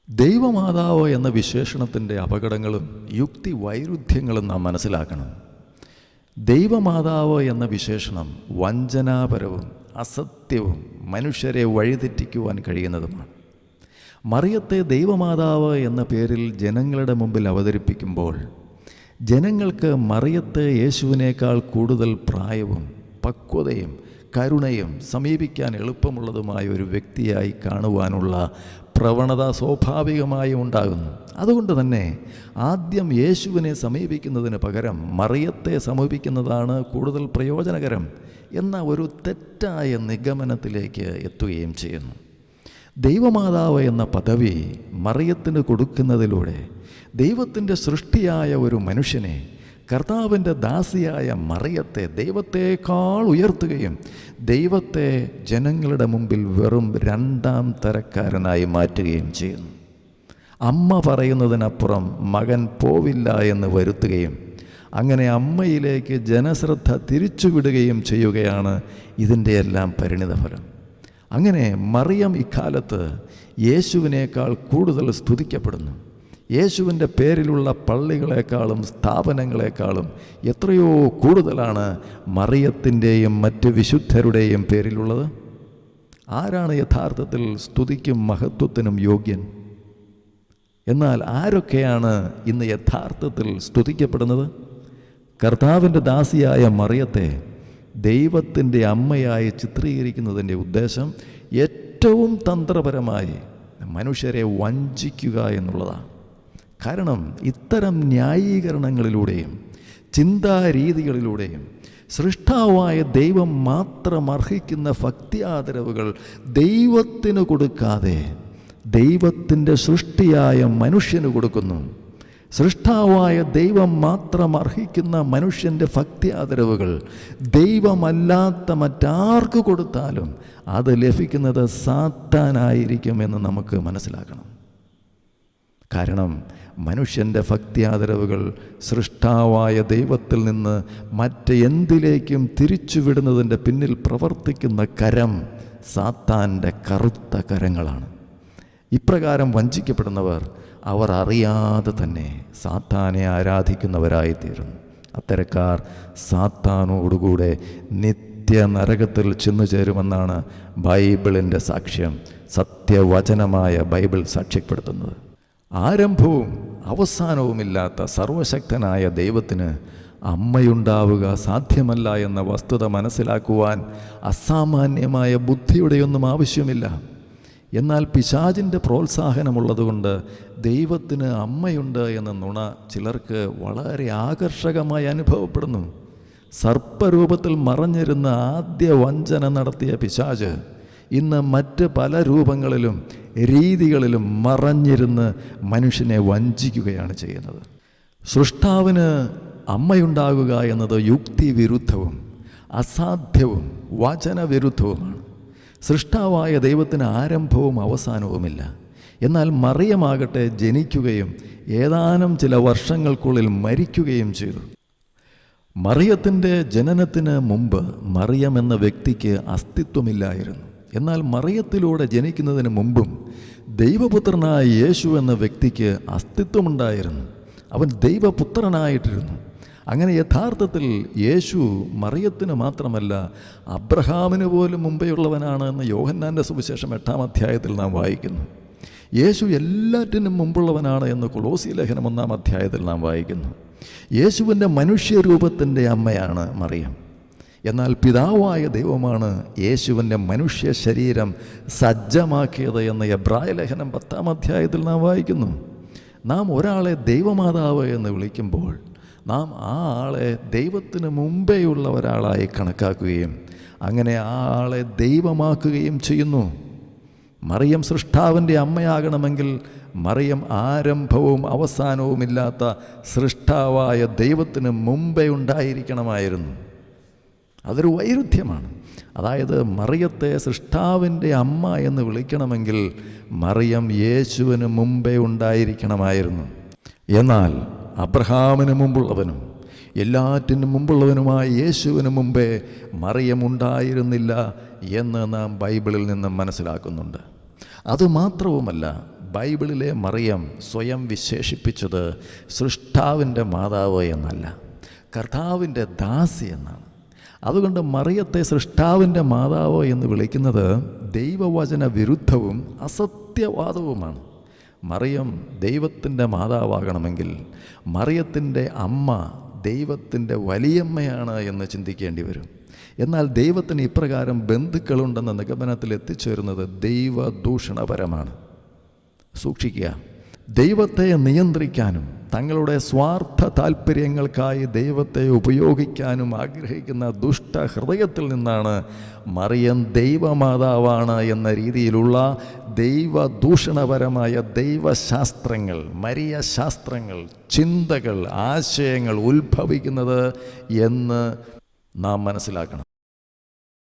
ദൈവമാതാവ് എന്ന വിശേഷണത്തിൻ്റെ അപകടങ്ങളും യുക്തി വൈരുദ്ധ്യങ്ങളും നാം മനസ്സിലാക്കണം. ദൈവമാതാവ് എന്ന വിശേഷണം വഞ്ചനാപരവും അസത്യവും മനുഷ്യരെ വഴിതെറ്റിക്കുവാൻ കഴിയുന്നതുമാണ്. മറിയത്തെ ദൈവമാതാവ് എന്ന പേരിൽ ജനങ്ങളുടെ മുമ്പിൽ അവതരിപ്പിക്കുമ്പോൾ ജനങ്ങൾക്ക് മറിയത്തെ യേശുവിനേക്കാൾ കൂടുതൽ പ്രായവും പക്വതയും കരുണയും സമീപിക്കാൻ എളുപ്പമുള്ളതുമായ ഒരു വ്യക്തിയായി കാണുവാനുള്ള പ്രവണത സ്വാഭാവികമായും ഉണ്ടാകുന്നു. അതുകൊണ്ട് തന്നെ ആദ്യം യേശുവിനെ സമീപിക്കുന്നതിന് പകരം മറിയത്തെ സമീപിക്കുന്നതാണ് കൂടുതൽ പ്രയോജനകരം എന്ന ഒരു തെറ്റായ നിഗമനത്തിലേക്ക് എത്തുകയും ചെയ്യുന്നു. ദൈവമാതാവ് എന്ന പദവി മറിയത്തിന് കൊടുക്കുന്നതിലൂടെ ദൈവത്തിൻ്റെ സൃഷ്ടിയായ ഒരു മനുഷ്യനെ, കർത്താവിൻ്റെ ദാസിയായ മറിയത്തെ ദൈവത്തേക്കാൾ ഉയർത്തുകയും ദൈവത്തെ ജനങ്ങളുടെ മുമ്പിൽ വെറും രണ്ടാം തരക്കാരനായി മാറ്റുകയും ചെയ്യുന്നു. അമ്മ പറയുന്നതിനപ്പുറം മകൻ പോവില്ല എന്ന് വരുത്തുകയും അങ്ങനെ അമ്മയിലേക്ക് ജനശ്രദ്ധ തിരിച്ചുവിടുകയും ചെയ്യുകയാണ് ഇതിൻ്റെ എല്ലാം പരിണിതഫലം. അങ്ങനെ മറിയം ഇക്കാലത്ത് യേശുവിനേക്കാൾ കൂടുതൽ സ്തുതിക്കപ്പെടുന്നു. യേശുവിൻ്റെ പേരിലുള്ള പള്ളികളെക്കാളും സ്ഥാപനങ്ങളെക്കാളും എത്രയോ കൂടുതലാണ് മറിയത്തിൻ്റെയും മറ്റ് വിശുദ്ധരുടെയും പേരിലുള്ളത്. ആരാണ് യഥാർത്ഥത്തിൽ സ്തുതിക്കും മഹത്വത്തിനും യോഗ്യൻ? എന്നാൽ ആരൊക്കെയാണ് ഇന്ന് യഥാർത്ഥത്തിൽ സ്തുതിക്കപ്പെടുന്നത്? കർത്താവിൻ്റെ ദാസിയായ മറിയത്തെ ദൈവത്തിൻ്റെ അമ്മയായി ചിത്രീകരിക്കുന്നതിൻ്റെ ഉദ്ദേശം ഏറ്റവും തന്ത്രപരമായി മനുഷ്യരെ വഞ്ചിക്കുക എന്നുള്ളതാണ്. കാരണം ഇത്തരം ന്യായീകരണങ്ങളിലൂടെയും ചിന്താരീതികളിലൂടെയും സൃഷ്ടാവായ ദൈവം മാത്രം അർഹിക്കുന്ന ഭക്തിയാദരവുകൾ ദൈവത്തിന് കൊടുക്കാതെ ദൈവത്തിൻ്റെ സൃഷ്ടിയായ മനുഷ്യന് കൊടുക്കുന്നു. സൃഷ്ടാവായ ദൈവം മാത്രം അർഹിക്കുന്ന മനുഷ്യൻ്റെ ഭക്തി ആദരവുകൾ ദൈവമല്ലാത്ത മറ്റാർക്ക് കൊടുത്താലും അത് ലഭിക്കുന്നത് സാത്താനായിരിക്കും എന്ന് നമുക്ക് മനസ്സിലാക്കണം. കാരണം മനുഷ്യൻ്റെ ഭക്തി ആദരവുകൾ സൃഷ്ടാവായ ദൈവത്തിൽ നിന്ന് മറ്റെന്തിലേക്കും തിരിച്ചുവിടുന്നതിൻ്റെ പിന്നിൽ പ്രവർത്തിക്കുന്ന കരം സാത്താൻ്റെ കറുത്ത കരങ്ങളാണ്. ഇപ്രകാരം വഞ്ചിക്കപ്പെടുന്നവർ അവർ അറിയാതെ തന്നെ സാത്താനെ ആരാധിക്കുന്നവരായിത്തീരുന്നു. അത്തരക്കാർ സാത്താനോടുകൂടെ നിത്യനരകത്തിൽ ചെന്നു ചേരുമെന്നാണ് ബൈബിളിൻ്റെ സാക്ഷ്യം, സത്യവചനമായ ബൈബിൾ സാക്ഷ്യപ്പെടുത്തുന്നത്. ആരംഭവും അവസാനവുമില്ലാത്ത സർവശക്തനായ ദൈവത്തിന് അമ്മയുണ്ടാവുക സാധ്യമല്ല എന്ന വസ്തുത മനസ്സിലാക്കുവാൻ അസാമാന്യമായ ബുദ്ധിയുടെയൊന്നും ആവശ്യമില്ല. എന്നാൽ പിശാചിൻ്റെ പ്രോത്സാഹനമുള്ളതുകൊണ്ട് ദൈവത്തിന് അമ്മയുണ്ട് എന്ന നുണ ചിലർക്ക് വളരെ ആകർഷകമായി അനുഭവപ്പെടുന്നു. സർപ്പരൂപത്തിൽ മറഞ്ഞിരുന്ന ആദ്യ വഞ്ചന നടത്തിയ പിശാച് ഇന്ന് മറ്റ് പല രൂപങ്ങളിലും രീതികളിലും മറഞ്ഞിരുന്ന് മനുഷ്യനെ വഞ്ചിക്കുകയാണ് ചെയ്യുന്നത്. സൃഷ്ടാവിന് അമ്മയുണ്ടാകുക എന്നത് യുക്തിവിരുദ്ധവും അസാധ്യവും വചനവിരുദ്ധവുമാണ്. സൃഷ്ടാവായ ദൈവത്തിന് ആരംഭവും അവസാനവുമില്ല. എന്നാൽ മറിയമാകട്ടെ ജനിക്കുകയും ഏതാനും ചില വർഷങ്ങൾക്കുള്ളിൽ മരിക്കുകയും ചെയ്തു. മറിയത്തിൻ്റെ ജനനത്തിന് മുമ്പ് മറിയം എന്ന വ്യക്തിക്ക് അസ്തിത്വമില്ലായിരുന്നു. എന്നാൽ മറിയത്തിലൂടെ ജനിക്കുന്നതിന് മുമ്പും ദൈവപുത്രനായ യേശു എന്ന വ്യക്തിക്ക് അസ്തിത്വമുണ്ടായിരുന്നു. അവൻ ദൈവപുത്രനായിട്ടിരുന്നു. അങ്ങനെ യഥാർത്ഥത്തിൽ യേശു മറിയത്തിന് മാത്രമല്ല അബ്രഹാമിന് പോലും മുമ്പെയുള്ളവനാണ് എന്ന് യോഹന്നാൻ്റെ സുവിശേഷം 8-ാം അധ്യായത്തിൽ നാം വായിക്കുന്നു. യേശു എല്ലാറ്റിനും മുമ്പുള്ളവനാണ് എന്ന് കൊളോസി ലേഖനം 1-ാം അധ്യായത്തിൽ നാം വായിക്കുന്നു. യേശുവിൻ്റെ മനുഷ്യരൂപത്തിൻ്റെ അമ്മയാണ് മറിയം. എന്നാൽ പിതാവായ ദൈവമാണ് യേശുവിൻ്റെ മനുഷ്യ ശരീരം സജ്ജമാക്കിയത് എന്ന് എബ്രായ ലേഖനം 10-ാം അധ്യായത്തിൽ നാം വായിക്കുന്നു. നാം ഒരാളെ ദൈവമാതാവ് എന്ന് വിളിക്കുമ്പോൾ നാം ആ ആളെ ദൈവത്തിന് മുമ്പേയുള്ള ഒരാളായി കണക്കാക്കുകയും അങ്ങനെ ആ ആളെ ദൈവമാക്കുകയും ചെയ്യുന്നു. മറിയം സൃഷ്ടാവിൻ്റെ അമ്മയാകണമെങ്കിൽ മറിയം ആരംഭവും അവസാനവുമില്ലാത്ത സൃഷ്ടാവായ ദൈവത്തിന് മുമ്പേ ഉണ്ടായിരിക്കണമായിരുന്നു. അതൊരു വൈരുദ്ധ്യമാണ്. അതായത് മറിയത്തെ സൃഷ്ടാവിൻ്റെ അമ്മ എന്ന് വിളിക്കണമെങ്കിൽ മറിയം യേശുവിന് മുമ്പേ ഉണ്ടായിരിക്കണമായിരുന്നു. എന്നാൽ അബ്രഹാമിന് മുമ്പുള്ളവനും എല്ലാറ്റിനും മുമ്പുള്ളവനുമായ യേശുവിന് മുമ്പേ മറിയം ഉണ്ടായിരുന്നില്ല എന്ന് നാം ബൈബിളിൽ നിന്നും മനസ്സിലാക്കുന്നുണ്ട്. അതുമാത്രവുമല്ല, ബൈബിളിലെ മറിയം സ്വയം വിശേഷിപ്പിച്ചത് സൃഷ്ടാവിൻ്റെ മാതാവ് എന്നല്ല, കർത്താവിൻ്റെ ദാസി എന്നാണ്. അതുകൊണ്ട് മറിയത്തെ സൃഷ്ടാവിൻ്റെ മാതാവ് എന്ന് വിളിക്കുന്നത് ദൈവവചന വിരുദ്ധവും അസത്യവാദവുമാണ്. മറിയം ദൈവത്തിൻ്റെ മാതാവാകണമെങ്കിൽ മറിയത്തിൻ്റെ അമ്മ ദൈവത്തിൻ്റെ വലിയമ്മയാണ് എന്ന് ചിന്തിക്കേണ്ടി വരും. എന്നാൽ ദൈവത്തിന് ഇപ്രകാരം ബന്ധുക്കളുണ്ടെന്ന നിഗമനത്തിൽ എത്തിച്ചേരുന്നത് ദൈവദൂഷണപരമാണ്. സൂക്ഷിക്കുക. ദൈവത്തെ നിയന്ത്രിക്കാനും തങ്ങളുടെ സ്വാർത്ഥ താല്പര്യങ്ങൾക്കായി ദൈവത്തെ ഉപയോഗിക്കാനും ആഗ്രഹിക്കുന്ന ദുഷ്ടഹൃദയത്തിൽ നിന്നാണ് മറിയം ദൈവമാതാവാണ് എന്ന രീതിയിലുള്ള ദൈവദൂഷണപരമായ ദൈവശാസ്ത്രങ്ങൾ, മരിയ ശാസ്ത്രങ്ങൾ, ചിന്തകൾ, ആശയങ്ങൾ ഉത്ഭവിക്കുന്നത് എന്ന് നാം മനസ്സിലാക്കണം.